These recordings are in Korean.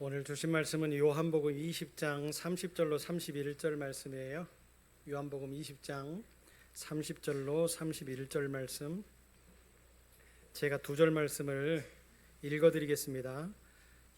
오늘 주신 말씀은 요한복음 20장 30절로 31절 말씀이에요. 요한복음 20장 30절로 31절 말씀. 제가 두 절 말씀을 읽어드리겠습니다.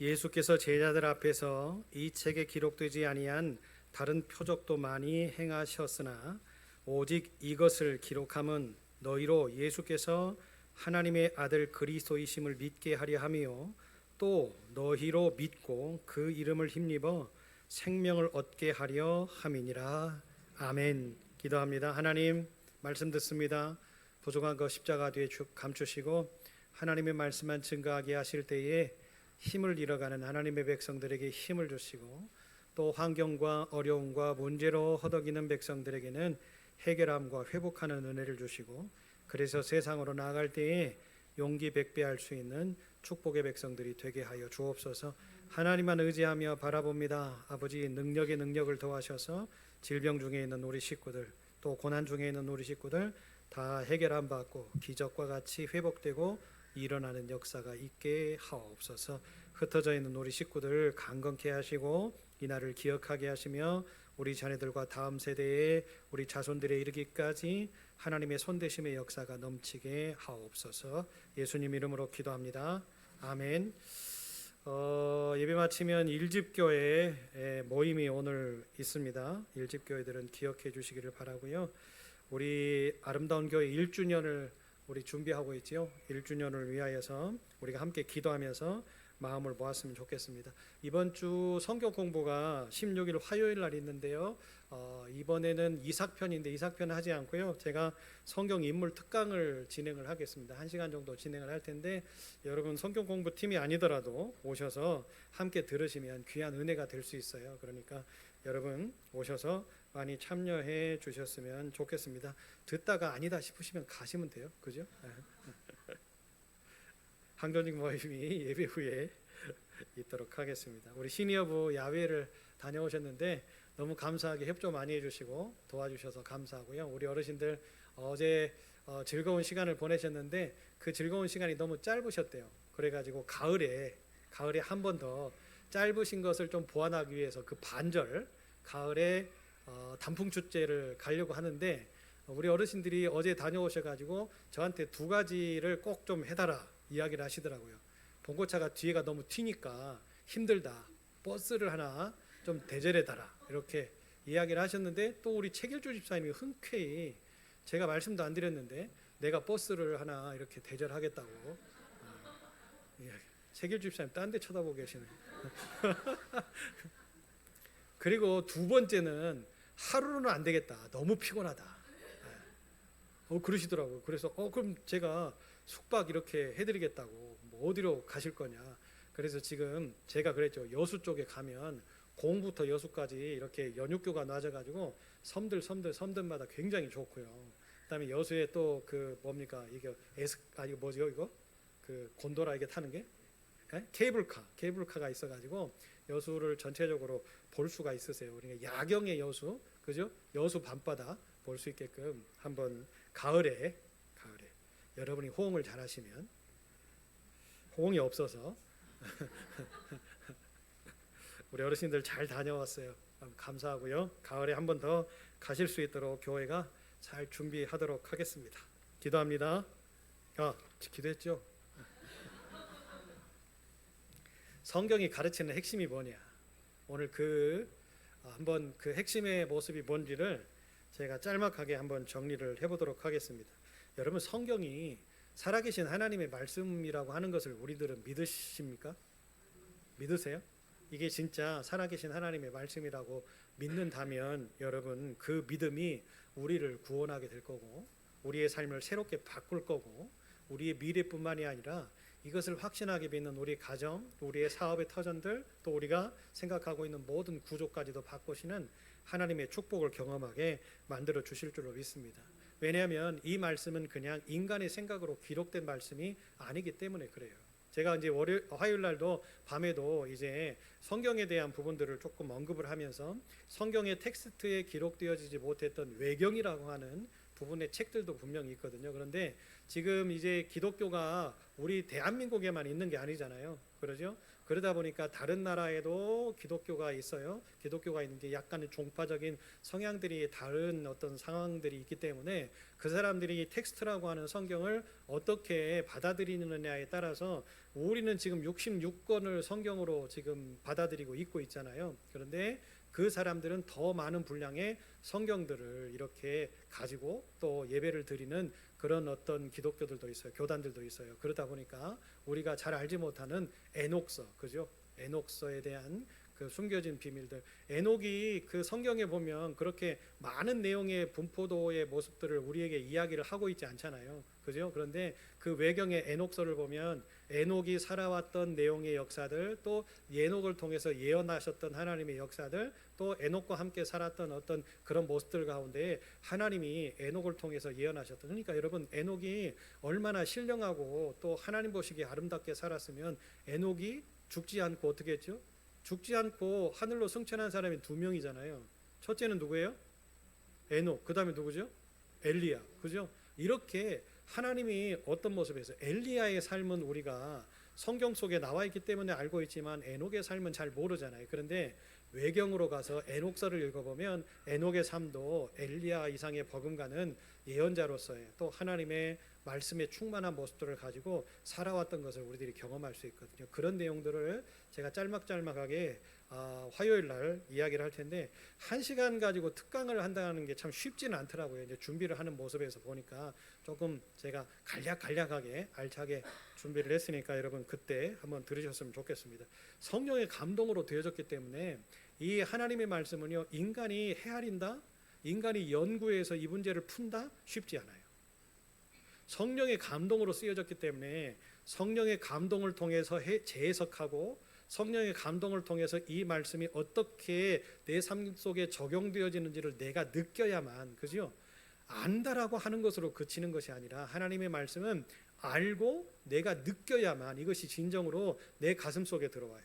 예수께서 제자들 앞에서 이 책에 기록되지 아니한 다른 표적도 많이 행하셨으나 오직 이것을 기록함은 너희로 예수께서 하나님의 아들 그리스도이심을 믿게 하려 함이요 또 너희로 믿고 그 이름을 힘입어 생명을 얻게 하려 함이니라. 아멘. 기도합니다. 하나님, 말씀 듣습니다. 부족한 것 십자가 뒤에 감추시고 하나님의 말씀만 증거하게 하실 때에 힘을 잃어가는 하나님의 백성들에게 힘을 주시고 또 환경과 어려움과 문제로 허덕이는 백성들에게는 해결함과 회복하는 은혜를 주시고 그래서 세상으로 나아갈 때에 용기 백배할 수 있는 축복의 백성들이 되게 하여 주옵소서. 하나님만 의지하며 바라봅니다. 아버지, 능력의 능력을 더하셔서 질병 중에 있는 우리 식구들, 또 고난 중에 있는 우리 식구들 다 해결함 받고 기적과 같이 회복되고 일어나는 역사가 있게 하옵소서. 흩어져 있는 우리 식구들 강건케 하시고 이날을 기억하게 하시며 우리 자녀들과 다음 세대에 우리 자손들에 이르기까지 하나님의 손대심의 역사가 넘치게 하옵소서. 예수님 이름으로 기도합니다. 아멘. 예배 마치면 일집교회 모임이 오늘 있습니다. 일집교회들은 기억해 주시기를 바라고요. 우리 아름다운 교회 1주년을 우리 준비하고 있지요. 1주년을 위하여서 우리가 함께 기도하면서 마음을 모았으면 좋겠습니다. 이번 주 성경 공부가 16일 화요일 날 있는데요. 이번에는 이삭편인데 이삭편은 하지 않고요. 제가 성경 인물 특강을 진행을 하겠습니다. 1시간 정도 진행을 할 텐데 여러분 성경 공부 팀이 아니더라도 오셔서 함께 들으시면 귀한 은혜가 될 수 있어요. 그러니까 여러분 오셔서 많이 참여해 주셨으면 좋겠습니다. 듣다가 아니다 싶으시면 가시면 돼요. 그죠? 항전직 모임이 예배 후에 있도록 하겠습니다. 우리 시니어부 야외를 다녀오셨는데 너무 감사하게 협조 많이 해주시고 도와주셔서 감사하고요. 우리 어르신들 어제 즐거운 시간을 보내셨는데 그 즐거운 시간이 너무 짧으셨대요. 그래가지고 가을에 한 번 더 짧으신 것을 좀 보완하기 위해서 그 반절 가을에 단풍 축제를 가려고 하는데 우리 어르신들이 어제 다녀오셔가지고 저한테 두 가지를 꼭 좀 해달라 이야기를 하시더라고요. 봉고차가 뒤에가 너무 튀니까 힘들다. 버스를 하나 좀 대절해달라 이렇게 이야기를 하셨는데 또 우리 책일주 집사님이 흔쾌히 제가 말씀도 안 드렸는데 내가 버스를 하나 이렇게 대절하겠다고 책일주 집사님 딴 데 쳐다보고 계시네. 그리고 두 번째는 하루는 안 되겠다. 너무 피곤하다. 그러시더라고요. 그래서 그럼 제가 숙박 이렇게 해드리겠다고. 뭐 어디로 가실 거냐. 그래서 지금 제가 그랬죠. 여수 쪽에 가면 공부부터 여수까지 이렇게 연육교가 놔져가지고 섬들마다 굉장히 좋고요. 그다음에 여수에 또 그 뭡니까 이게 이거 뭐죠 이거 그 곤도라 이게 타는 게 케이블카가 있어가지고 여수를 전체적으로 볼 수가 있으세요. 그러니까 야경의 여수, 그죠? 여수 밤바다 볼 수 있게끔 한번 가을에 여러분이 호응을 잘하시면 호응이 없어서 우리 어르신들 잘 다녀왔어요. 감사하고요. 가을에 한 번 더 가실 수 있도록 교회가 잘 준비하도록 하겠습니다. 기도합니다. 기도했죠? 성경이 가르치는 핵심이 뭐냐? 오늘 한번 그 핵심의 모습이 뭔지를 제가 짤막하게 한번 정리를 해보도록 하겠습니다. 여러분 성경이 살아계신 하나님의 말씀이라고 하는 것을 우리들은 믿으십니까? 믿으세요? 이게 진짜 살아계신 하나님의 말씀이라고 믿는다면 여러분 그 믿음이 우리를 구원하게 될 거고 우리의 삶을 새롭게 바꿀 거고 우리의 미래뿐만이 아니라 이것을 확신하게 믿는 우리 가정, 우리의 사업의 터전들, 또 우리가 생각하고 있는 모든 구조까지도 바꾸시는 하나님의 축복을 경험하게 만들어 주실 줄로 믿습니다. 왜냐하면 이 말씀은 그냥 인간의 생각으로 기록된 말씀이 아니기 때문에 그래요. 제가 이제 화요일 날도 밤에도 이제 성경에 대한 부분들을 조금 언급을 하면서 성경의 텍스트에 기록되어지지 못했던 외경이라고 하는 부분의 책들도 분명히 있거든요. 그런데 지금 이제 기독교가 우리 대한민국에만 있는 게 아니잖아요. 그러죠? 그러다 보니까 다른 나라에도 기독교가 있어요. 기독교가 있는데 약간 종파적인 성향들이 다른 어떤 상황들이 있기 때문에 그 사람들이 텍스트라고 하는 성경을 어떻게 받아들이느냐에 따라서 우리는 지금 66권을 성경으로 지금 받아들이고 있고 있잖아요. 그런데 그 사람들은 더 많은 분량의 성경들을 이렇게 가지고 또 예배를 드리는 그런 어떤 기독교들도 있어요. 교단들도 있어요. 그러다 보니까 우리가 잘 알지 못하는 에녹서, 그죠? 에녹서에 대한 그 숨겨진 비밀들. 에녹이 그 성경에 보면 그렇게 많은 내용의 분포도의 모습들을 우리에게 이야기를 하고 있지 않잖아요. 그죠? 그런데 그 외경의 에녹서를 보면 에녹이 살아왔던 내용의 역사들, 또 에녹을 통해서 예언하셨던 하나님의 역사들, 또 에녹과 함께 살았던 어떤 그런 모습들 가운데 하나님이 에녹을 통해서 예언하셨던, 그러니까 여러분 에녹이 얼마나 신령하고 또 하나님 보시기에 아름답게 살았으면 에녹이 죽지 않고 어떻게 했죠? 죽지 않고 하늘로 승천한 사람이 두 명이잖아요. 첫째는 누구예요? 에녹. 그 다음에 누구죠? 엘리야. 그죠? 이렇게 하나님이 어떤 모습에서 엘리야의 삶은 우리가 성경 속에 나와 있기 때문에 알고 있지만 에녹의 삶은 잘 모르잖아요. 그런데 외경으로 가서 에녹서를 읽어보면 에녹의 삶도 엘리야 이상의 버금가는 예언자로서의 또 하나님의 말씀에 충만한 모습들을 가지고 살아왔던 것을 우리들이 경험할 수 있거든요. 그런 내용들을 제가 짤막짤막하게 화요일 날 이야기를 할 텐데 1시간 가지고 특강을 한다는 게 참 쉽지는 않더라고요. 이제 준비를 하는 모습에서 보니까 조금 제가 간략하게 알차게 준비를 했으니까 여러분 그때 한번 들으셨으면 좋겠습니다. 성령의 감동으로 되어졌기 때문에 이 하나님의 말씀은요, 인간이 헤아린다, 인간이 연구해서 이 문제를 푼다 쉽지 않아요. 성령의 감동으로 쓰여졌기 때문에 성령의 감동을 통해서 재해석하고 성령의 감동을 통해서 이 말씀이 어떻게 내 삶 속에 적용되어지는지를 내가 느껴야만, 그죠? 안다라고 하는 것으로 그치는 것이 아니라 하나님의 말씀은 알고 내가 느껴야만 이것이 진정으로 내 가슴 속에 들어와요.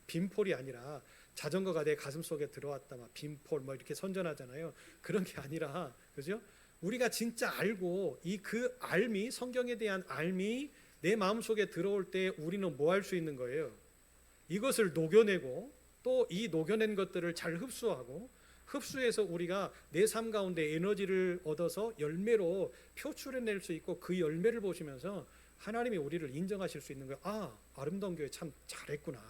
빈폴이 아니라 자전거가 내 가슴 속에 들어왔다 막 빈폴 뭐 이렇게 선전하잖아요. 그런 게 아니라, 그죠? 우리가 진짜 알고 이 그 알미, 성경에 대한 알미 내 마음속에 들어올 때 우리는 뭐 할 수 있는 거예요? 이것을 녹여내고 또 이 녹여낸 것들을 잘 흡수하고 흡수해서 우리가 내 삶 가운데 에너지를 얻어서 열매로 표출해낼 수 있고 그 열매를 보시면서 하나님이 우리를 인정하실 수 있는 거예요. 아, 아름다운 교회 참 잘했구나,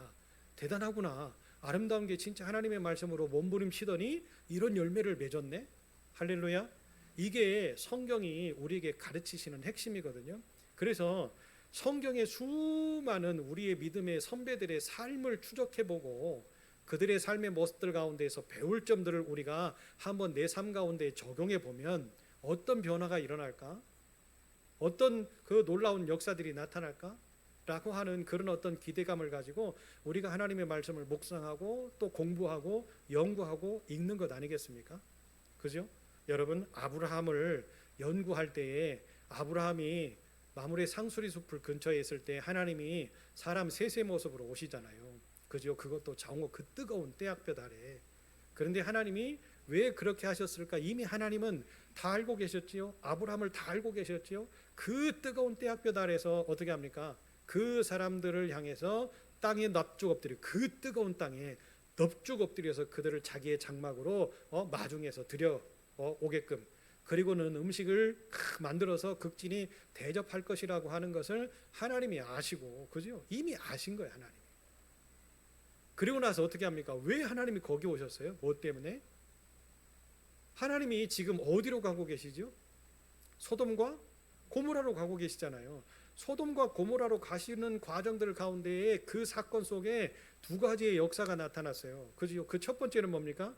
대단하구나, 아름다운 게 진짜 하나님의 말씀으로 몸부림치더니 이런 열매를 맺었네. 할렐루야. 이게 성경이 우리에게 가르치시는 핵심이거든요. 그래서 성경의 수많은 우리의 믿음의 선배들의 삶을 추적해보고 그들의 삶의 모습들 가운데에서 배울 점들을 우리가 한번 내 삶 가운데 적용해보면 어떤 변화가 일어날까? 어떤 그 놀라운 역사들이 나타날까? 라고 하는 그런 어떤 기대감을 가지고 우리가 하나님의 말씀을 묵상하고 또 공부하고 연구하고 읽는 것 아니겠습니까? 그죠? 여러분, 아브라함을 연구할 때에 아브라함이 마므레 상수리 숲을 근처에 있을 때 하나님이 사람 셋의 모습으로 오시잖아요. 그죠? 그것도 정오 그 뜨거운 때학볕 아래. 그런데 하나님이 왜 그렇게 하셨을까? 이미 하나님은 다 알고 계셨지요. 아브라함을 다 알고 계셨지요. 그 뜨거운 때학볕 아래서 어떻게 합니까? 그 사람들을 향해서 땅에 납죽 엎드려, 그 뜨거운 땅에 넙죽 엎드려서 그들을 자기의 장막으로 마중에서 들여 오게끔, 그리고는 음식을 만들어서 극진히 대접할 것이라고 하는 것을 하나님이 아시고, 그죠? 이미 아신 거예요, 하나님이. 그리고 나서 어떻게 합니까? 왜 하나님이 거기 오셨어요? 뭐 때문에? 하나님이 지금 어디로 가고 계시죠? 소돔과 고모라로 가고 계시잖아요. 소돔과 고모라로 가시는 과정들 가운데에 그 사건 속에 두 가지의 역사가 나타났어요. 그죠? 그 첫 번째는 뭡니까?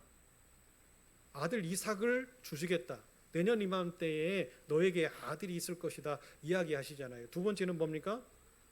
아들 이삭을 주시겠다. 내년 이맘때에 너에게 아들이 있을 것이다 이야기하시잖아요. 두 번째는 뭡니까?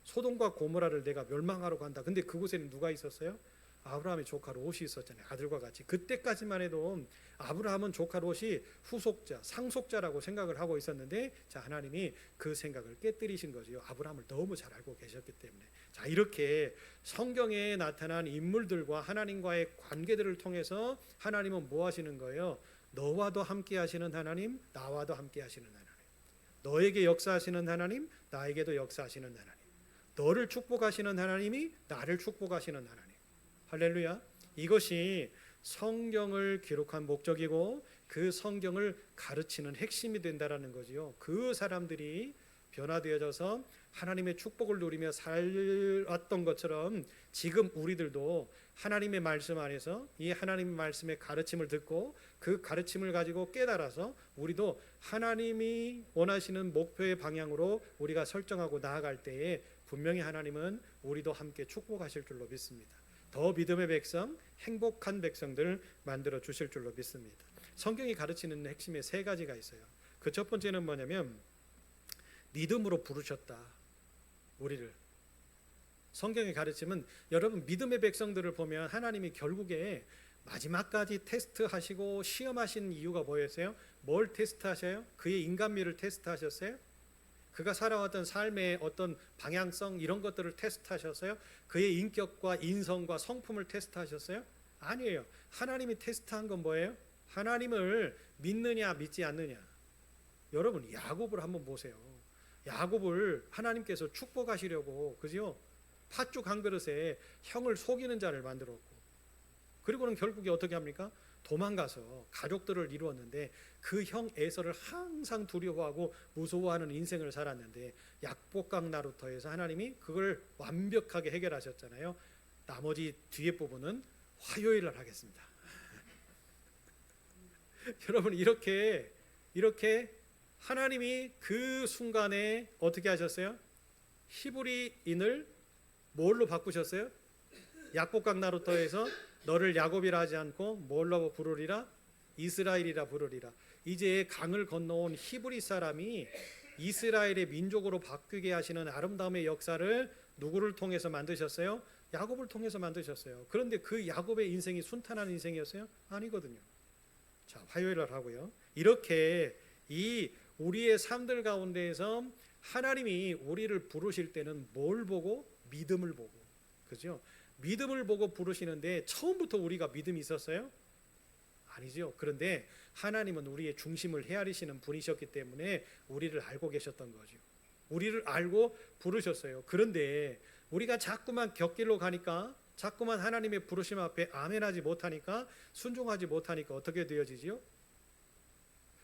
소돔과 고모라를 내가 멸망하러 간다. 근데 그곳에는 누가 있었어요? 아브라함의 조카 롯이 있었잖아요. 아들과 같이. 그때까지만 해도 아브라함은 조카 롯이 후속자, 상속자라고 생각을 하고 있었는데, 자, 하나님이 그 생각을 깨뜨리신 거죠. 아브라함을 너무 잘 알고 계셨기 때문에. 자, 이렇게 성경에 나타난 인물들과 하나님과의 관계들을 통해서 하나님은 뭐 하시는 거예요? 너와도 함께 하시는 하나님, 나와도 함께 하시는 하나님. 너에게 역사하시는 하나님, 나에게도 역사하시는 하나님. 너를 축복하시는 하나님이 나를 축복하시는 하나님. 할렐루야. 이것이 성경을 기록한 목적이고 그 성경을 가르치는 핵심이 된다라는 거지요. 그 사람들이 변화되어져서 하나님의 축복을 누리며 살았던 것처럼 지금 우리들도 하나님의 말씀 안에서 이 하나님의 말씀의 가르침을 듣고 그 가르침을 가지고 깨달아서 우리도 하나님이 원하시는 목표의 방향으로 우리가 설정하고 나아갈 때에 분명히 하나님은 우리도 함께 축복하실 줄로 믿습니다. 더 믿음의 백성, 행복한 백성들을 만들어 주실 줄로 믿습니다. 성경이 가르치는 핵심에 세 가지가 있어요. 그 첫 번째는 뭐냐면 믿음으로 부르셨다. 우리를. 성경의 가르침은 여러분 믿음의 백성들을 보면 하나님이 결국에 마지막까지 테스트하시고 시험하신 이유가 뭐였어요? 뭘 테스트하셔요? 그의 인간미를 테스트하셨어요? 그가 살아왔던 삶의 어떤 방향성 이런 것들을 테스트하셨어요? 그의 인격과 인성과 성품을 테스트하셨어요? 아니에요. 하나님이 테스트한 건 뭐예요? 하나님을 믿느냐 믿지 않느냐. 여러분 야곱을 한번 보세요. 야곱을 하나님께서 축복하시려고 그죠? 팥죽 한 그릇에 형을 속이는 자를 만들었고 그리고는 결국에 어떻게 합니까? 도망가서 가족들을 이루었는데 그 형 에서를 항상 두려워하고 무서워하는 인생을 살았는데 약복강 나루터에서 하나님이 그걸 완벽하게 해결하셨잖아요. 나머지 뒤에 부분은 화요일날 하겠습니다. 여러분 이렇게 하나님이 그 순간에 어떻게 하셨어요? 히브리인을 뭘로 바꾸셨어요? 약복강 나루터에서 너를 야곱이라 하지 않고 뭘로 부르리라? 이스라엘이라 부르리라. 이제 강을 건너온 히브리 사람이 이스라엘의 민족으로 바뀌게 하시는 아름다움의 역사를 누구를 통해서 만드셨어요? 야곱을 통해서 만드셨어요. 그런데 그 야곱의 인생이 순탄한 인생이었어요? 아니거든요. 자, 화요일날 하고요. 이렇게 이 우리의 삶들 가운데에서 하나님이 우리를 부르실 때는 뭘 보고? 믿음을 보고. 그죠? 믿음을 보고 부르시는데 처음부터 우리가 믿음이 있었어요? 아니죠. 그런데 하나님은 우리의 중심을 헤아리시는 분이셨기 때문에 우리를 알고 계셨던 거죠. 우리를 알고 부르셨어요. 그런데 우리가 자꾸만 곁길로 가니까 자꾸만 하나님의 부르심 앞에 아멘하지 못하니까 순종하지 못하니까 어떻게 되어지지요?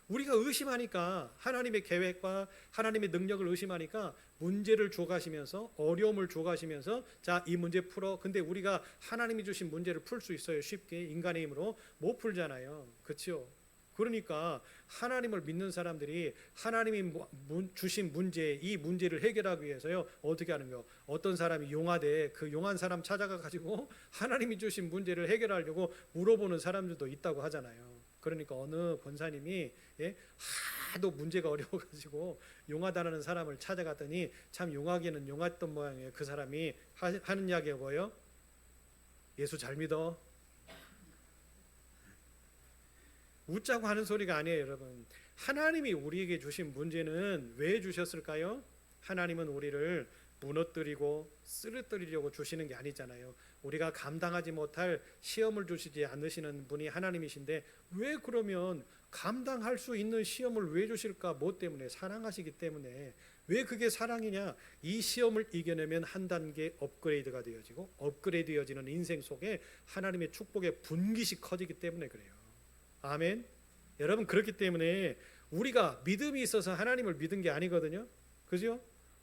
우리가 의심하니까 하나님의 계획과 하나님의 능력을 의심하니까 문제를 줘가시면서 어려움을 줘가시면서 자, 이 문제 풀어. 근데 우리가 하나님이 주신 문제를 풀 수 있어요? 쉽게 인간의 힘으로 못 풀잖아요. 그렇죠? 그러니까 하나님을 믿는 사람들이 하나님이 주신 문제, 이 문제를 해결하기 위해서요 어떻게 하는 거요? 어떤 사람이 용하되 그 용한 사람 찾아가 가지고 하나님이 주신 문제를 해결하려고 물어보는 사람들도 있다고 하잖아요. 그러니까 어느 권사님이 하도 문제가 어려워가지고 용하다는 사람을 찾아갔더니 참 용하기는 용했던 모양이에요. 그 사람이 하는 이야기가 뭐예요? 예수 잘 믿어. 웃자고 하는 소리가 아니에요, 여러분. 하나님이 우리에게 주신 문제는 왜 주셨을까요? 하나님은 우리를 무너뜨리고 쓰러뜨리려고 주시는 게 아니잖아요. 우리가 감당하지 못할 시험을 주시지 않으시는 분이 하나님이신데 왜 그러면 감당할 수 있는 시험을 왜 주실까? 뭐 때문에? 사랑하시기 때문에. 왜 그게 사랑이냐? 이 시험을 이겨내면 한 단계 업그레이드가 되어지고 업그레이드되어지는 인생 속에 하나님의 축복의 분깃이 커지기 때문에 그래요. 아멘. 여러분 그렇기 때문에 우리가 믿음이 있어서 하나님을 믿은 게 아니거든요. 그죠?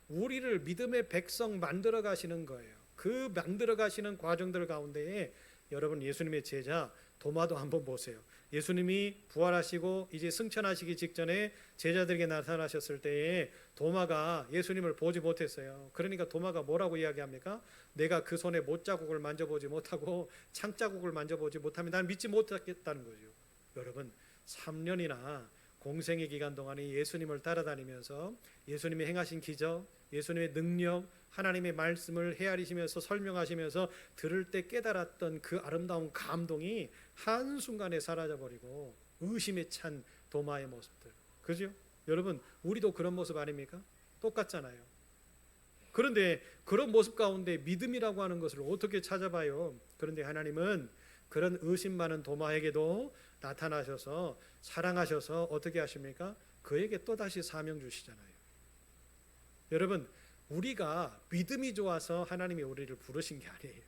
우리를 믿음의 백성 만들어 가시는 거예요. 그 만들어 가시는 과정들 가운데에 여러분 예수님의 제자 도마도 한번 보세요. 예수님이 부활하시고 이제 승천하시기 직전에 제자들에게 나타나셨을 때에 도마가 예수님을 보지 못했어요. 그러니까 도마가 뭐라고 이야기합니까? 내가 그 손에 못자국을 만져보지 못하고 창자국을 만져보지 못하면 난 믿지 못하겠다는 거죠. 여러분 3년이나 공생의 기간 동안에 예수님을 따라다니면서 예수님이 행하신 기적, 예수님의 능력, 하나님의 말씀을 헤아리시면서 설명하시면서 들을 때 깨달았던 그 아름다운 감동이 한순간에 사라져버리고 의심에 찬 도마의 모습들. 그죠? 여러분 우리도 그런 모습 아닙니까? 똑같잖아요. 그런데 그런 모습 가운데 믿음이라고 하는 것을 어떻게 찾아봐요? 그런데 하나님은 그런 의심 많은 도마에게도 나타나셔서 사랑하셔서 어떻게 하십니까? 그에게 또다시 사명 주시잖아요. 여러분 우리가 믿음이 좋아서 하나님이 우리를 부르신 게 아니에요.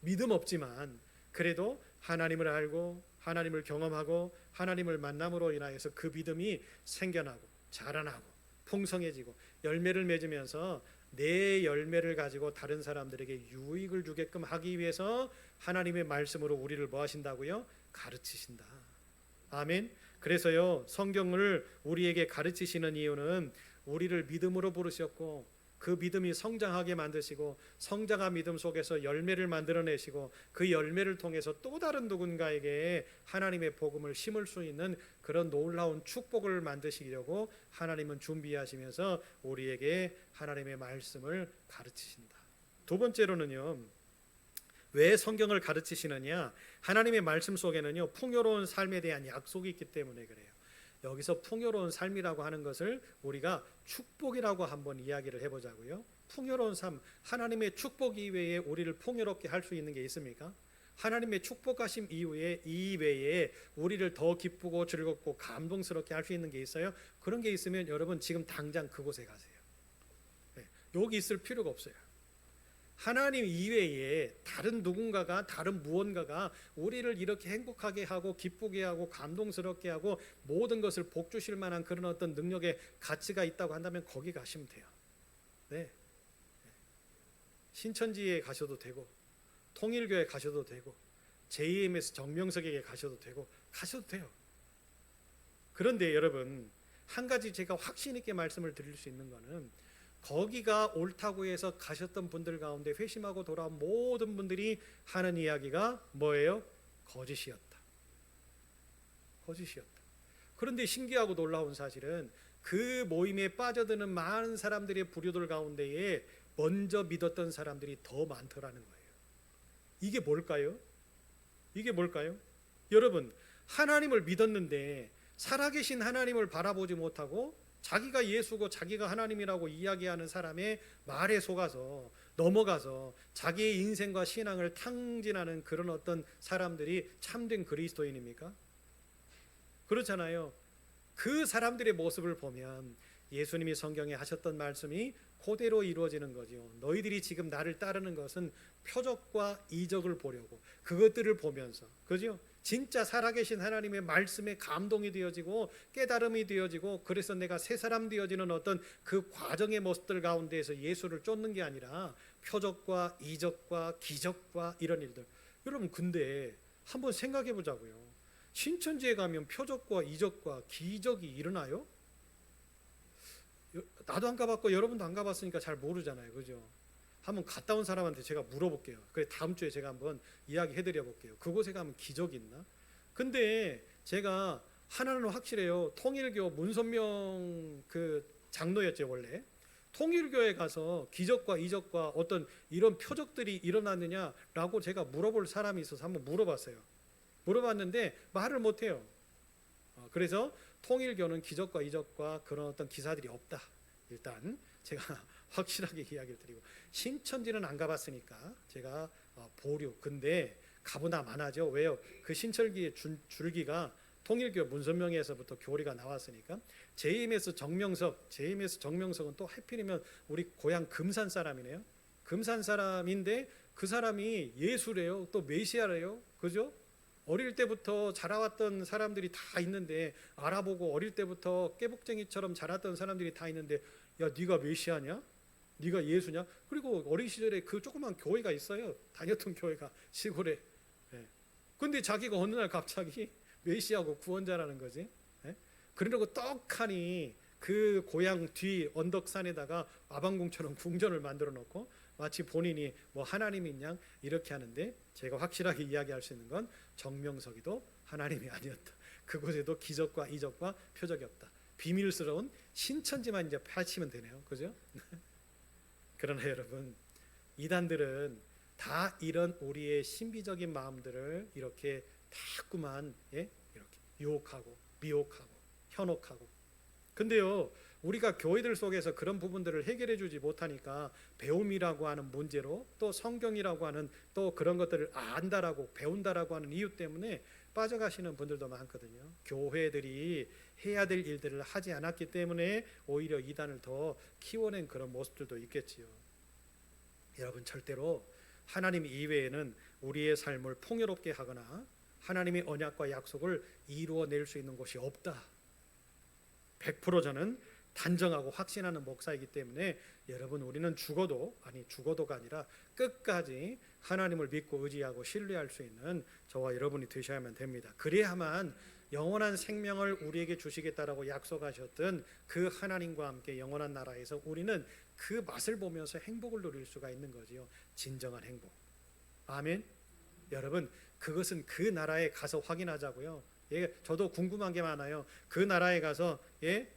믿음 없지만 그래도 하나님을 알고 하나님을 경험하고 하나님을 만남으로 인하여서 그 믿음이 생겨나고 자라나고 풍성해지고 열매를 맺으면서 내 열매를 가지고 다른 사람들에게 유익을 주게끔 하기 위해서 하나님의 말씀으로 우리를 뭐 하신다고요? 가르치신다. 아멘. 그래서요, 성경을 우리에게 가르치시는 이유는 우리를 믿음으로 부르셨고 그 믿음이 성장하게 만드시고 성장한 믿음 속에서 열매를 만들어내시고 그 열매를 통해서 또 다른 누군가에게 하나님의 복음을 심을 수 있는 그런 놀라운 축복을 만드시려고 하나님은 준비하시면서 우리에게 하나님의 말씀을 가르치신다. 두 번째로는요, 왜 성경을 가르치시느냐? 하나님의 말씀 속에는요, 풍요로운 삶에 대한 약속이 있기 때문에 그래요. 여기서 풍요로운 삶이라고 하는 것을 우리가 축복이라고 한번 이야기를 해보자고요. 풍요로운 삶, 하나님의 축복 이외에 우리를 풍요롭게 할 수 있는 게 있습니까? 하나님의 축복하심 이외에 우리를 더 기쁘고 즐겁고 감동스럽게 할 수 있는 게 있어요? 그런 게 있으면 여러분 지금 당장 그곳에 가세요. 여기 있을 필요가 없어요. 하나님 이외에 다른 누군가가, 다른 무언가가 우리를 이렇게 행복하게 하고 기쁘게 하고 감동스럽게 하고 모든 것을 복 주실 만한 그런 어떤 능력의 가치가 있다고 한다면 거기 가시면 돼요. 네. 신천지에 가셔도 되고 통일교에 가셔도 되고 JMS 정명석에게 가셔도 되고 가셔도 돼요. 그런데 여러분, 한 가지 제가 확신 있게 말씀을 드릴 수 있는 거는 거기가 옳다고 해서 가셨던 분들 가운데 회심하고 돌아온 모든 분들이 하는 이야기가 뭐예요? 거짓이었다. 거짓이었다. 그런데 신기하고 놀라운 사실은 그 모임에 빠져드는 많은 사람들의 부류들 가운데에 먼저 믿었던 사람들이 더 많더라는 거예요. 이게 뭘까요? 이게 뭘까요? 여러분, 하나님을 믿었는데 살아계신 하나님을 바라보지 못하고 자기가 예수고 자기가 하나님이라고 이야기하는 사람의 말에 속아서 넘어가서 자기의 인생과 신앙을 탕진하는 그런 어떤 사람들이 참된 그리스도인입니까? 그렇잖아요. 그 사람들의 모습을 보면 예수님이 성경에 하셨던 말씀이 그대로 이루어지는 거죠. 너희들이 지금 나를 따르는 것은 표적과 이적을 보려고 그것들을 보면서, 그죠? 진짜 살아계신 하나님의 말씀에 감동이 되어지고 깨달음이 되어지고 그래서 내가 새 사람 되어지는 어떤 그 과정의 모습들 가운데에서 예수를 쫓는 게 아니라 표적과 이적과 기적과 이런 일들. 여러분, 근데 한번 생각해 보자고요. 신천지에 가면 표적과 이적과 기적이 일어나요? 나도 안 가봤고 여러분도 안 가봤으니까 잘 모르잖아요, 그죠? 한번 갔다 온 사람한테 제가 물어볼게요. 그래, 다음 주에 제가 한번 이야기해드려 볼게요. 그곳에 가면 기적이 있나? 근데 제가 하나는 확실해요. 통일교 문선명 그 장로였죠, 원래. 통일교에 가서 기적과 이적과 어떤 이런 표적들이 일어났느냐라고 제가 물어볼 사람이 있어서 한번 물어봤어요. 물어봤는데 말을 못해요. 그래서 통일교는 기적과 이적과 그런 어떤 기사들이 없다. 일단 제가 확실하게 이야기를 드리고, 신천지는 안 가봤으니까 제가 보류. 근데 가보나 마나죠. 왜요? 그 신철기의 줄기가 통일교 문선명에서부터 교리가 나왔으니까. JMS 정명석은 또 하필이면 우리 고향 금산 사람이네요. 금산 사람인데 그 사람이 예수래요. 또 메시아래요. 그죠? 어릴 때부터 자라왔던 사람들이 다 있는데, 알아보고 어릴 때부터 깨복쟁이처럼 자랐던 사람들이 다 있는데, 야, 네가 메시아냐? 네가 예수냐? 그리고 어린 시절에 그 조그만 교회가 있어요. 다녔던 교회가 시골에. 근데 자기가 어느 날 갑자기 메시아고 구원자라는 거지. 그러려고 떡하니 그 고향 뒤 언덕산에다가 아방궁처럼 궁전을 만들어 놓고 마치 본인이 뭐 하나님인 양 이렇게 하는데, 제가 확실하게 이야기할 수 있는 건 정명석이도 하나님이 아니었다. 그곳에도 기적과 이적과 표적이 없다. 비밀스러운 신천지만 이제 파헤치면 되네요. 그죠? 그러나 여러분, 이단들은 다 이런 우리의 신비적인 마음들을 이렇게 자꾸만 이렇게 유혹하고 미혹하고 현혹하고, 근데요, 우리가 교회들 속에서 그런 부분들을 해결해 주지 못하니까 배움이라고 하는 문제로, 또 성경이라고 하는 또 그런 것들을 안다라고 배운다라고 하는 이유 때문에 빠져가시는 분들도 많거든요. 교회들이 해야 될 일들을 하지 않았기 때문에 오히려 이단을 더 키워낸 그런 모습들도 있겠지요. 여러분, 절대로 하나님 이외에는 우리의 삶을 풍요롭게 하거나 하나님의 언약과 약속을 이루어낼 수 있는 곳이 없다. 100% 저는 단정하고 확신하는 목사이기 때문에 여러분, 우리는 죽어도가 아니라 끝까지 하나님을 믿고 의지하고 신뢰할 수 있는 저와 여러분이 되셔야만 됩니다. 그래야만 영원한 생명을 우리에게 주시겠다라고 약속하셨던 그 하나님과 함께 영원한 나라에서 우리는 그 맛을 보면서 행복을 누릴 수가 있는 거지요. 진정한 행복. 아멘. 여러분, 그것은 그 나라에 가서 확인하자고요. 예, 저도 궁금한 게 많아요. 그 나라에 가서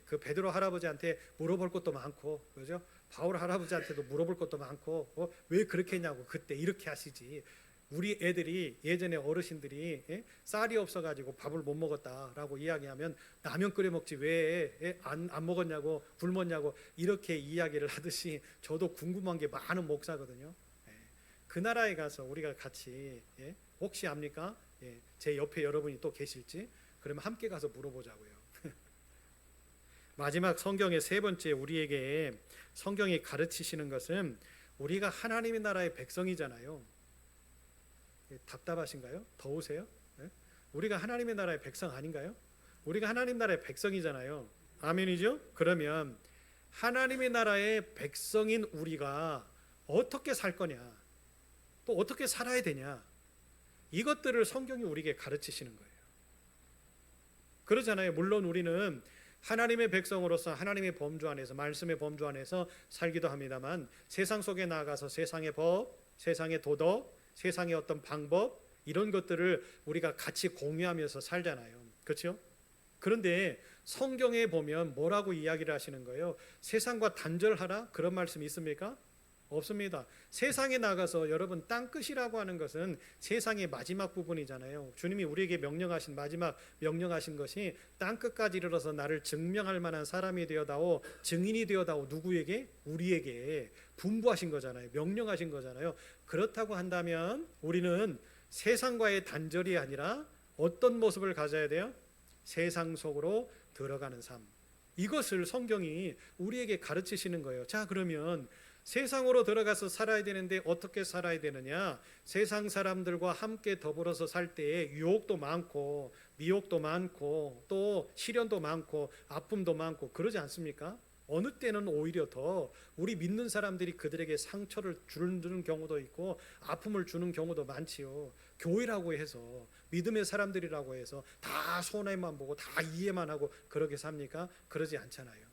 그 베드로 할아버지한테 물어볼 것도 많고, 그죠? 바울 할아버지한테도 물어볼 것도 많고, 왜 그렇게 했냐고, 그때 이렇게 하시지. 우리 애들이 예전에 어르신들이 쌀이 없어가지고 밥을 못 먹었다라고 이야기하면 라면 끓여 먹지 왜 안 먹었냐고, 굶었냐고 이렇게 이야기를 하듯이 저도 궁금한 게 많은 목사거든요. 그 나라에 가서 우리가 같이 혹시 압니까? 제 옆에 여러분이 또 계실지, 그러면 함께 가서 물어보자고요. 마지막 성경의 세 번째 우리에게 성경이 가르치시는 것은 우리가 하나님의 나라의 백성이잖아요. 답답하신가요? 더우세요? 우리가 하나님의 나라의 백성 아닌가요? 우리가 하나님 나라의 백성이잖아요. 아멘이죠? 그러면 하나님의 나라의 백성인 우리가 어떻게 살 거냐, 또 어떻게 살아야 되냐, 이것들을 성경이 우리에게 가르치시는 거예요. 그러잖아요. 물론 우리는 하나님의 백성으로서 하나님의 범주 안에서, 말씀의 범주 안에서 살기도 합니다만, 세상 속에 나가서 세상의 법, 세상의 도덕, 세상의 어떤 방법, 이런 것들을 우리가 같이 공유하면서 살잖아요. 그렇죠? 그런데 성경에 보면 뭐라고 이야기를 하시는 거예요? 세상과 단절하라? 그런 말씀이 있습니까? 없습니다. 세상에 나가서, 여러분, 땅끝이라고 하는 것은 세상의 마지막 부분이잖아요. 주님이 우리에게 명령하신, 마지막 명령하신 것이 땅끝까지 이르러서 나를 증명할 만한 사람이 되어다오, 증인이 되어다오. 누구에게? 우리에게 분부하신 거잖아요. 명령하신 거잖아요. 그렇다고 한다면 우리는 세상과의 단절이 아니라 어떤 모습을 가져야 돼요? 세상 속으로 들어가는 삶. 이것을 성경이 우리에게 가르치시는 거예요. 자, 그러면 세상으로 들어가서 살아야 되는데 어떻게 살아야 되느냐? 세상 사람들과 함께 더불어서 살 때에 유혹도 많고 미혹도 많고 또 시련도 많고 아픔도 많고 그러지 않습니까? 어느 때는 오히려 더 우리 믿는 사람들이 그들에게 상처를 주는 경우도 있고 아픔을 주는 경우도 많지요. 교회라고 해서, 믿음의 사람들이라고 해서 다 손해만 보고 다 이해만 하고 그렇게 삽니까? 그러지 않잖아요.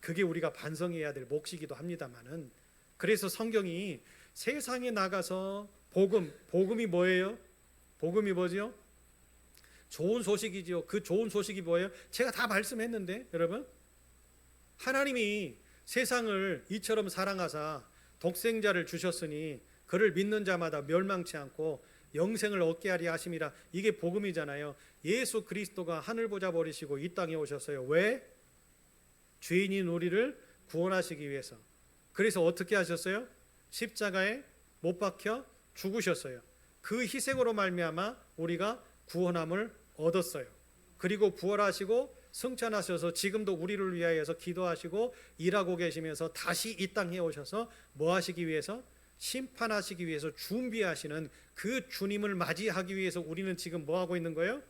그게 우리가 반성해야 될 몫이기도 합니다만은, 그래서 성경이 세상에 나가서 복음이 뭐예요? 복음이 뭐죠? 좋은 소식이지요. 그 좋은 소식이 뭐예요? 제가 다 말씀했는데, 여러분, 하나님이 세상을 이처럼 사랑하사 독생자를 주셨으니 그를 믿는 자마다 멸망치 않고 영생을 얻게 하려 하심이라. 이게 복음이잖아요. 예수 그리스도가 하늘 보좌 버리시고 이 땅에 오셨어요. 왜? 죄인인 우리를 구원하시기 위해서. 그래서 어떻게 하셨어요? 십자가에 못 박혀 죽으셨어요. 그 희생으로 말미암아 우리가 구원함을 얻었어요. 그리고 부활하시고 승천하셔서 지금도 우리를 위하여서 기도하시고 일하고 계시면서 다시 이 땅에 오셔서 뭐 하시기 위해서? 심판하시기 위해서 준비하시는 그 주님을 맞이하기 위해서 우리는 지금 뭐 하고 있는 거예요?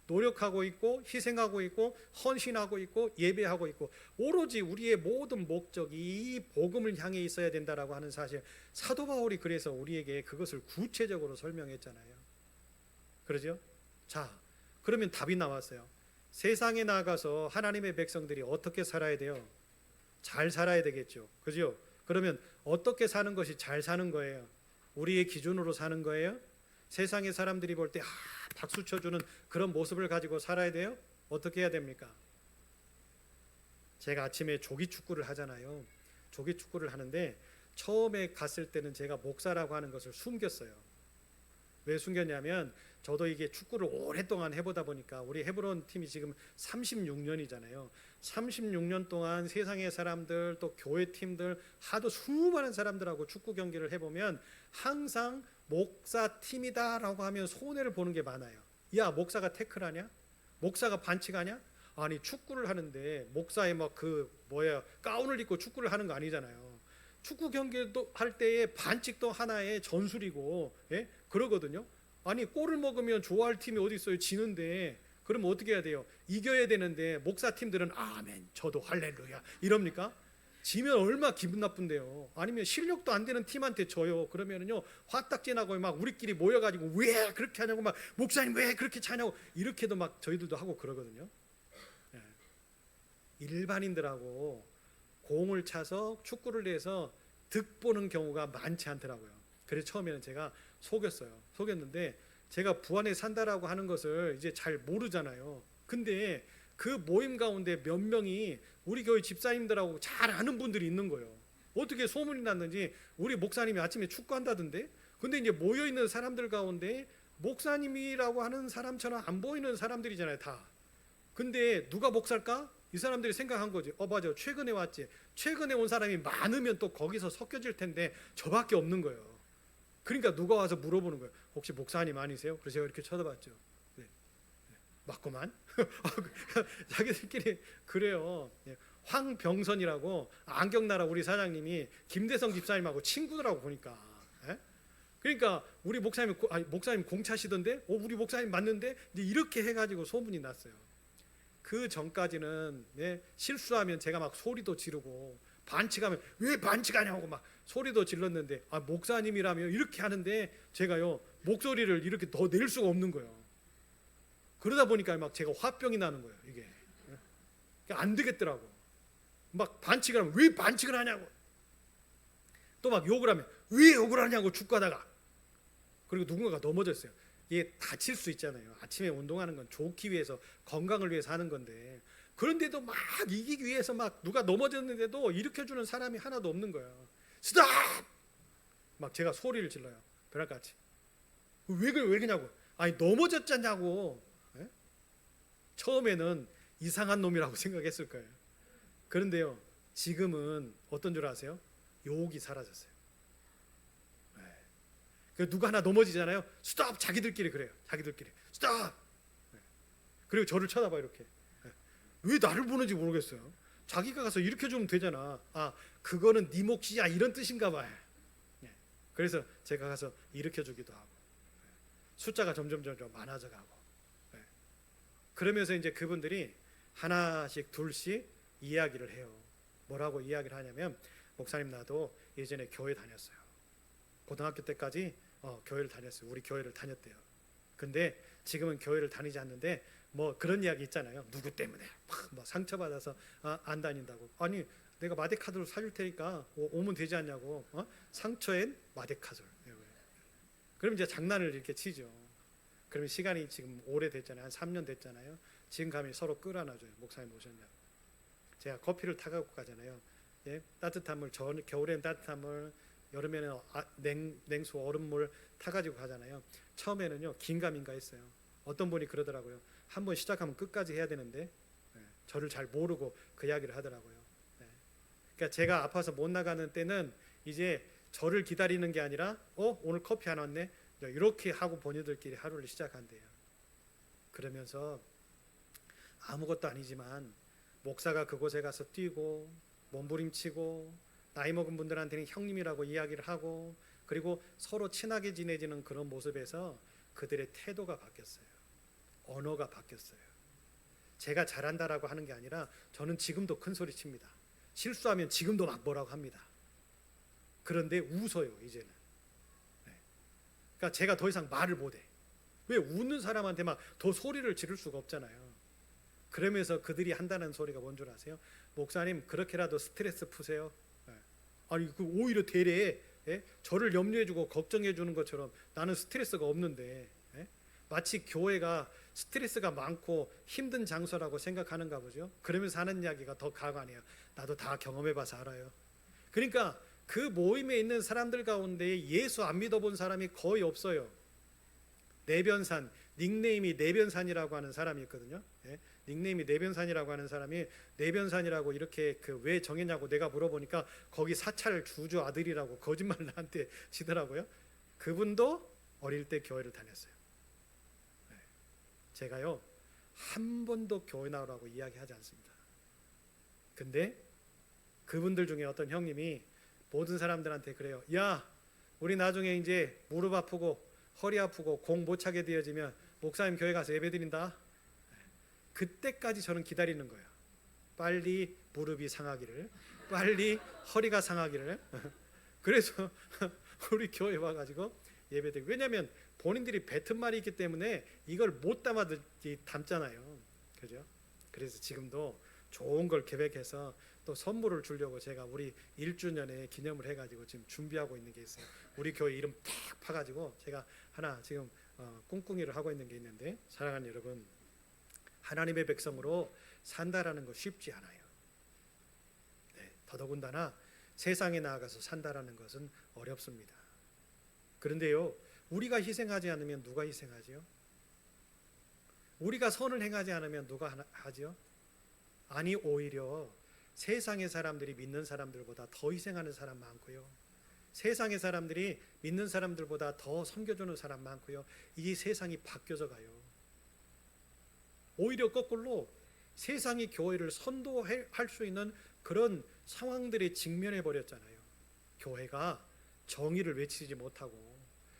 노력하고 있고 희생하고 있고 헌신하고 있고 예배하고 있고, 오로지 우리의 모든 목적이 이 복음을 향해 있어야 된다라고 하는 사실, 사도 바울이 그래서 우리에게 그것을 구체적으로 설명했잖아요. 그러죠? 자, 그러면 답이 나왔어요. 세상에 나가서 하나님의 백성들이 어떻게 살아야 돼요? 잘 살아야 되겠죠. 그죠? 그러면 어떻게 사는 것이 잘 사는 거예요? 우리의 기준으로 사는 거예요? 세상의 사람들이 볼 때 박수 쳐주는 그런 모습을 가지고 살아야 돼요? 어떻게 해야 됩니까? 제가 아침에 조기축구를 하잖아요. 조기축구를 하는데 처음에 갔을 때는 제가 목사라고 하는 것을 숨겼어요. 왜 숨겼냐면 저도 이게 축구를 오랫동안 해보다 보니까 우리 헤브론 팀이 지금 36년이잖아요. 36년 동안 세상의 사람들 또 교회 팀들 하도 수많은 사람들하고 축구 경기를 해보면 항상 목사 팀이다라고 하면 손해를 보는 게 많아요. 야, 목사가 태클하냐? 목사가 반칙하냐? 아니, 축구를 하는데 목사의 막 가운을 입고 축구를 하는 거 아니잖아요. 축구 경기도 할 때에 반칙도 하나의 전술이고, 예? 그러거든요. 아니, 골을 먹으면 좋아할 팀이 어디 있어요? 지는데. 그러면 어떻게 해야 돼요? 이겨야 되는데 목사 팀들은 아멘, 저도 할렐루야 이럽니까? 지면 얼마나 기분 나쁜데요. 아니면 실력도 안 되는 팀한테 져요. 그러면은요 화딱지나고 막 우리끼리 모여가지고 왜 그렇게 하냐고, 막 목사님 왜 그렇게 차냐고 이렇게도 막 저희들도 하고 그러거든요. 예. 일반인들하고 공을 차서 축구를 해서 득보는 경우가 많지 않더라고요. 그래서 처음에는 제가 속였는데 제가 부안에 산다라고 하는 것을 이제 잘 모르잖아요. 근데 그 모임 가운데 몇 명이 우리 교회 집사님들하고 잘 아는 분들이 있는 거예요. 어떻게 소문이 났는지 우리 목사님이 아침에 축구한다던데. 근데 이제 모여 있는 사람들 가운데 목사님이라고 하는 사람처럼 안 보이는 사람들이잖아요, 다. 근데 누가 목사일까? 이 사람들이 생각한 거지. 맞아, 최근에 왔지. 최근에 온 사람이 많으면 또 거기서 섞여질 텐데 저밖에 없는 거예요. 그러니까 누가 와서 물어보는 거예요. 혹시 목사님 아니세요? 그래서 제가 이렇게 쳐다봤죠. 네. 맞구만. 자기들끼리 그래요. 황병선이라고 안경나라 우리 사장님이 김대성 집사님하고 친구들하고 보니까. 그러니까 우리 목사님 공차시던데, 우리 목사님 맞는데, 이제 이렇게 해가지고 소문이 났어요. 그 전까지는 실수하면 제가 막 소리도 지르고 반칙하면 왜 반칙하냐고 막 소리도 질렀는데, 목사님이라면 이렇게 하는데 제가요 목소리를 이렇게 더 낼 수가 없는 거예요. 그러다 보니까 막 제가 화병이 나는 거예요. 이게 안 되겠더라고. 막 반칙을 하면 왜 반칙을 하냐고, 또 막 욕을 하면 왜 욕을 하냐고 축구하다가. 그리고 누군가가 넘어졌어요. 이게 다칠 수 있잖아요. 아침에 운동하는 건 좋기 위해서, 건강을 위해서 하는 건데, 그런데도 막 이기기 위해서 막 누가 넘어졌는데도 일으켜주는 사람이 하나도 없는 거예요. 스톱! 막 제가 소리를 질러요. 벼락같이. 왜 그러냐고. 아니, 넘어졌잖냐고. 처음에는 이상한 놈이라고 생각했을 거예요. 그런데요, 지금은 어떤 줄 아세요? 욕이 사라졌어요. 누가 하나 넘어지잖아요. 스톱! 자기들끼리 그래요. 자기들끼리 스톱! 그리고 저를 쳐다봐 이렇게. 왜 나를 보는지 모르겠어요. 자기가 가서 일으켜주면 되잖아. 그거는 네 몫이야 이런 뜻인가 봐요. 그래서 제가 가서 일으켜주기도 하고, 숫자가 점점 많아져 가고. 그러면서 이제 그분들이 하나씩 둘씩 이야기를 해요. 뭐라고 이야기를 하냐면, 목사님 나도 예전에 교회 다녔어요. 고등학교 때까지 교회를 다녔어요. 우리 교회를 다녔대요. 근데 지금은 교회를 다니지 않는데 뭐 그런 이야기 있잖아요. 누구 때문에 막 상처받아서 안 다닌다고. 아니, 내가 마데카솔 사줄 테니까 오면 되지 않냐고. 상처엔 마데카솔. 그럼 이제 장난을 이렇게 치죠. 그러면 시간이 지금 오래됐잖아요. 한 3년 됐잖아요. 지금 가면 서로 끌어안아줘요. 목사님 오셨냐고. 제가 커피를 타갖고 가잖아요. 따뜻한 물, 겨울에는 따뜻한 물, 여름에는 냉수 얼음물 타가지고 가잖아요. 처음에는요 긴가민가 했어요. 어떤 분이 그러더라고요. 한번 시작하면 끝까지 해야 되는데, 저를 잘 모르고 그 이야기를 하더라고요. 그러니까 제가 아파서 못 나가는 때는 이제 저를 기다리는 게 아니라 오늘 커피 안 왔네, 이렇게 하고 본인들끼리 하루를 시작한대요. 그러면서 아무것도 아니지만 목사가 그곳에 가서 뛰고 몸부림치고 나이 먹은 분들한테는 형님이라고 이야기를 하고, 그리고 서로 친하게 지내지는 그런 모습에서 그들의 태도가 바뀌었어요. 언어가 바뀌었어요. 제가 잘한다라고 하는 게 아니라 저는 지금도 큰 소리 칩니다. 실수하면 지금도 막 뭐라고 합니다. 그런데 웃어요 이제는. 그러니까 제가 더 이상 말을 못해. 왜? 웃는 사람한테 막 더 소리를 지를 수가 없잖아요. 그러면서 그들이 한다는 소리가 뭔 줄 아세요? 목사님 그렇게라도 스트레스 푸세요. 아니, 오히려 대래 저를 염려해주고 걱정해주는 것처럼 나는 스트레스가 없는데, 마치 교회가 스트레스가 많고 힘든 장소라고 생각하는가 보죠. 그러면서 하는 이야기가 더 가관해요. 나도 다 경험해봐서 알아요. 그러니까 그 모임에 있는 사람들 가운데 예수 안 믿어본 사람이 거의 없어요. 내변산, 닉네임이 내변산이라고 하는 사람이 있거든요. 예? 닉네임이 내변산이라고 하는 사람이 내변산이라고 이렇게 왜 정했냐고 내가 물어보니까 거기 사찰 주주 아들이라고 거짓말 나한테 치더라고요. 그분도 어릴 때 교회를 다녔어요. 예. 제가요 한 번도 교회 나오라고 이야기하지 않습니다. 근데 그분들 중에 어떤 형님이 모든 사람들한테 그래요. 야, 우리 나중에 이제 무릎 아프고 허리 아프고 공 못 차게 되어지면 목사님 교회 가서 예배드린다. 그때까지 저는 기다리는 거예요. 빨리 무릎이 상하기를, 빨리 허리가 상하기를. 그래서 우리 교회 와가지고 예배드리고, 왜냐하면 본인들이 뱉은 말이 있기 때문에 이걸 못 담잖아요. 그죠? 그래서 지금도 좋은 걸 계획해서 또 선물을 주려고 제가 우리 1주년에 기념을 해가지고 지금 준비하고 있는 게 있어요. 우리 교회 이름 탁 파가지고 제가 하나 지금 꿍꿍이를 하고 있는 게 있는데, 사랑하는 여러분, 하나님의 백성으로 산다라는 거 쉽지 않아요. 네, 더더군다나 세상에 나아가서 산다라는 것은 어렵습니다. 그런데요, 우리가 희생하지 않으면 누가 희생하지요? 우리가 선을 행하지 않으면 누가 하지요? 아니, 오히려 세상의 사람들이 믿는 사람들보다 더 희생하는 사람 많고요. 세상의 사람들이 믿는 사람들보다 더 섬겨주는 사람 많고요. 이 세상이 바뀌어져 가요. 오히려 거꾸로 세상이 교회를 선도할 수 있는 그런 상황들에 직면해 버렸잖아요. 교회가 정의를 외치지 못하고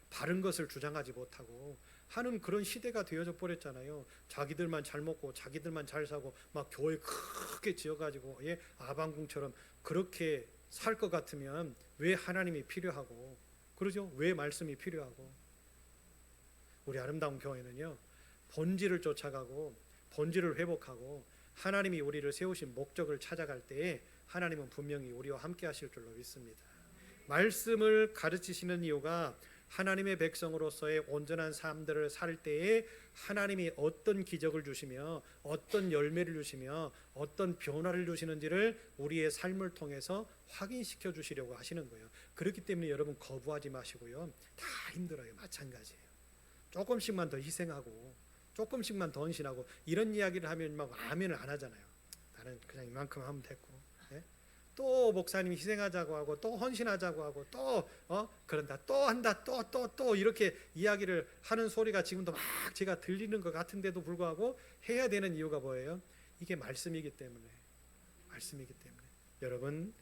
바른 것을 주장하지 못하고 하는 그런 시대가 되어져 버렸잖아요. 자기들만 잘 먹고 자기들만 잘 사고 막 교회 크게 지어가지고 아방궁처럼 그렇게 살 것 같으면 왜 하나님이 필요하고, 그러죠? 왜 말씀이 필요하고. 우리 아름다운 교회는요, 본질을 쫓아가고 본질을 회복하고 하나님이 우리를 세우신 목적을 찾아갈 때에 하나님은 분명히 우리와 함께 하실 줄로 믿습니다. 말씀을 가르치시는 이유가 하나님의 백성으로서의 온전한 삶들을 살 때에 하나님이 어떤 기적을 주시며 어떤 열매를 주시며 어떤 변화를 주시는지를 우리의 삶을 통해서 확인시켜 주시려고 하시는 거예요. 그렇기 때문에 여러분 거부하지 마시고요. 다 힘들어요. 마찬가지예요. 조금씩만 더 희생하고 조금씩만 더 헌신하고 이런 이야기를 하면 막 아멘을 안 하잖아요. 나는 그냥 이만큼 하면 됐고, 또 목사님이 희생하자고 하고 또 헌신하자고 하고 또 그런다, 또 한다, 또 이렇게 이야기를 하는 소리가 지금도 막 제가 들리는 것 같은데도 불구하고 해야 되는 이유가 뭐예요? 이게 말씀이기 때문에. 여러분,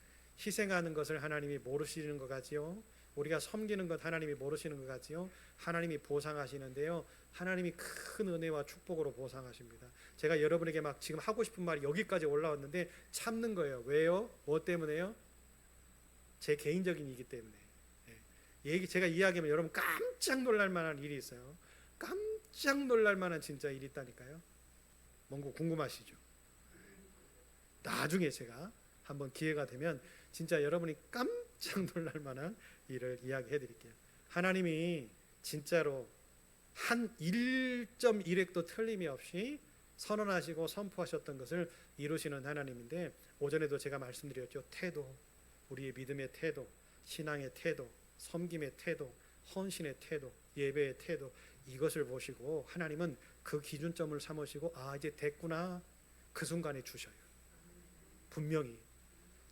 희생하는 것을 하나님이 모르시는 것 같지요? 우리가 섬기는 것 하나님이 모르시는 것 같지요? 하나님이 보상하시는데요, 하나님이 큰 은혜와 축복으로 보상하십니다. 제가 여러분에게 막 지금 하고 싶은 말이 여기까지 올라왔는데 참는 거예요. 왜요? 뭐 때문에요? 제 개인적인 이기 때문에. 제가 이야기하면 여러분 깜짝 놀랄 만한 일이 있어요. 깜짝 놀랄 만한 진짜 일이 있다니까요. 뭔가 궁금하시죠? 나중에 제가 한번 기회가 되면 진짜 여러분이 깜짝 놀랄 만한 일을 이야기해 드릴게요. 하나님이 진짜로 한 1.1획도 틀림이 없이 선언하시고 선포하셨던 것을 이루시는 하나님인데, 오전에도 제가 말씀드렸죠. 태도, 우리의 믿음의 태도, 신앙의 태도, 섬김의 태도, 헌신의 태도, 예배의 태도, 이것을 보시고 하나님은 그 기준점을 삼으시고 이제 됐구나, 그 순간에 주셔요. 분명히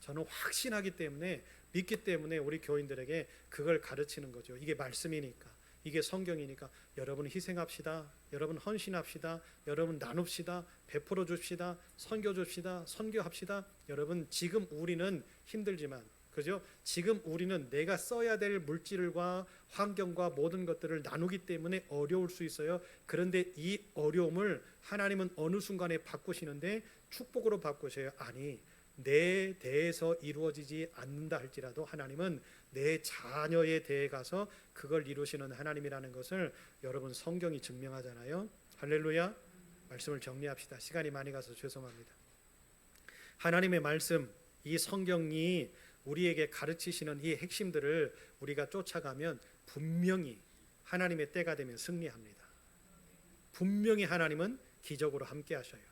저는 확신하기 때문에, 믿기 때문에 우리 교인들에게 그걸 가르치는 거죠. 이게 말씀이니까, 이게 성경이니까 여러분 희생합시다, 여러분 헌신합시다, 여러분 나눕시다, 베풀어 줍시다, 선교 줍시다, 선교합시다. 여러분 지금 우리는 힘들지만, 그죠? 지금 우리는 내가 써야 될 물질과 환경과 모든 것들을 나누기 때문에 어려울 수 있어요. 그런데 이 어려움을 하나님은 어느 순간에 바꾸시는데 축복으로 바꾸셔요. 아니, 내 대해서 이루어지지 않는다 할지라도 하나님은 내 자녀에 대해 가서 그걸 이루시는 하나님이라는 것을 여러분 성경이 증명하잖아요. 할렐루야. 말씀을 정리합시다. 시간이 많이 가서 죄송합니다. 하나님의 말씀, 이 성경이 우리에게 가르치시는 이 핵심들을 우리가 쫓아가면 분명히 하나님의 때가 되면 승리합니다. 분명히 하나님은 기적으로 함께 하셔요.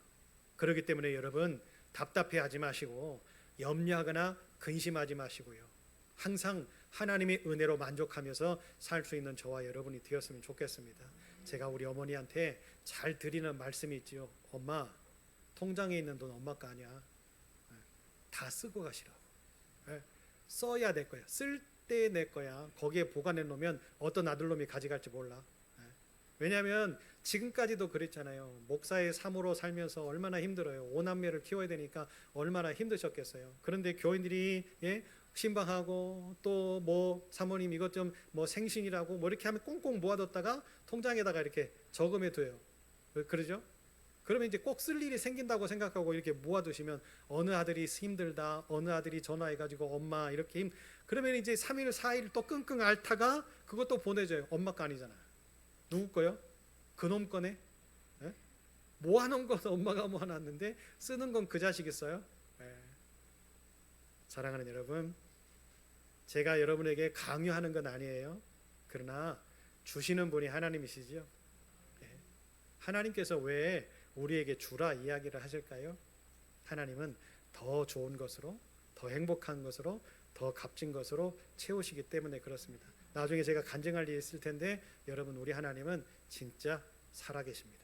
그렇기 때문에 여러분 답답해하지 마시고 염려하거나 근심하지 마시고요. 항상 하나님의 은혜로 만족하면서 살 수 있는 저와 여러분이 되었으면 좋겠습니다. 제가 우리 어머니한테 잘 드리는 말씀이 있지요. 엄마, 통장에 있는 돈 엄마 거 아니야. 다 쓰고 가시라고. 써야 될 거야. 쓸 때 내 거야. 거기에 보관해 놓으면 어떤 아들놈이 가져갈지 몰라. 왜냐하면 지금까지도 그랬잖아요. 목사의 삶으로 살면서 얼마나 힘들어요. 5남매를 키워야 되니까 얼마나 힘드셨겠어요. 그런데 교인들이 신방하고 또 뭐 사모님 이것 좀 뭐 생신이라고 뭐 이렇게 하면 꽁꽁 모아뒀다가 통장에다가 이렇게 저금해 둬요. 그러죠? 그러면 이제 꼭 쓸 일이 생긴다고 생각하고 이렇게 모아두시면 어느 아들이 힘들다, 어느 아들이 전화해가지고 엄마 이렇게 그러면 이제 3일 4일 또 끙끙 앓다가 그것도 보내줘요. 엄마 거 아니잖아. 누구 거요? 그놈 거네. 모아놓은 건 엄마가 모아놨는데 쓰는 건 그 자식이 써요. 사랑하는 여러분, 제가 여러분에게 강요하는 건 아니에요. 그러나 주시는 분이 하나님이시죠. 하나님께서 왜 우리에게 주라 이야기를 하실까요? 하나님은 더 좋은 것으로, 더 행복한 것으로, 더 값진 것으로 채우시기 때문에 그렇습니다. 나중에 제가 간증할 일이 있을 텐데 여러분, 우리 하나님은 진짜 살아계십니다.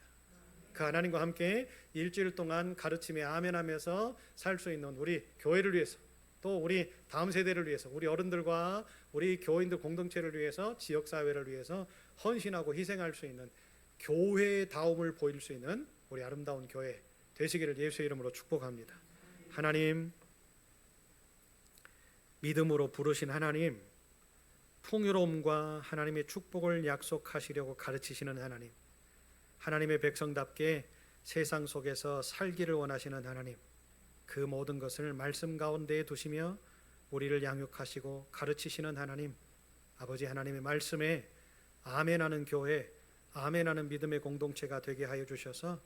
그 하나님과 함께 일주일 동안 가르침에 아멘하면서 살 수 있는 우리 교회를 위해서, 또 우리 다음 세대를 위해서, 우리 어른들과 우리 교인들 공동체를 위해서, 지역사회를 위해서 헌신하고 희생할 수 있는 교회의 다움을 보일 수 있는 우리 아름다운 교회 되시기를 예수의 이름으로 축복합니다. 하나님, 믿음으로 부르신 하나님, 풍요로움과 하나님의 축복을 약속하시려고 가르치시는 하나님, 하나님의 백성답게 세상 속에서 살기를 원하시는 하나님, 그 모든 것을 말씀 가운데에 두시며 우리를 양육하시고 가르치시는 하나님, 아버지 하나님의 말씀에 아멘하는 교회, 아멘하는 믿음의 공동체가 되게 하여 주셔서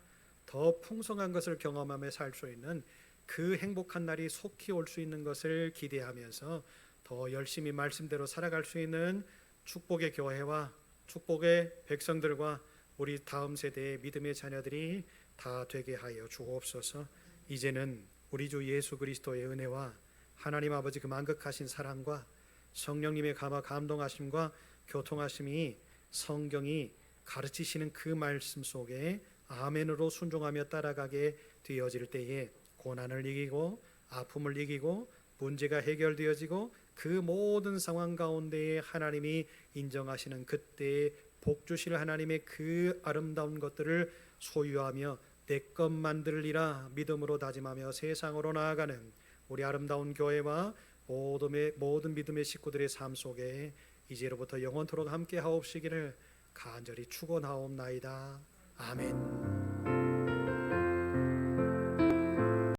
더 풍성한 것을 경험하며 살 수 있는 그 행복한 날이 속히 올 수 있는 것을 기대하면서 더 열심히 말씀대로 살아갈 수 있는 축복의 교회와 축복의 백성들과 우리 다음 세대의 믿음의 자녀들이 다 되게 하여 주옵소서. 이제는 우리 주 예수 그리스도의 은혜와 하나님 아버지 그 만극하신 사랑과 성령님의 감동하심과 교통하심이 성경이 가르치시는 그 말씀 속에 아멘으로 순종하며 따라가게 되어질 때에 고난을 이기고 아픔을 이기고 문제가 해결되어지고 그 모든 상황 가운데에 하나님이 인정하시는 그때에 복 주실 하나님의 그 아름다운 것들을 소유하며 내 것 만들리라 믿음으로 다짐하며 세상으로 나아가는 우리 아름다운 교회와 모든 믿음의 식구들의 삶 속에 이제로부터 영원토록 함께 하옵시기를 간절히 축원하옵나이다. 아멘.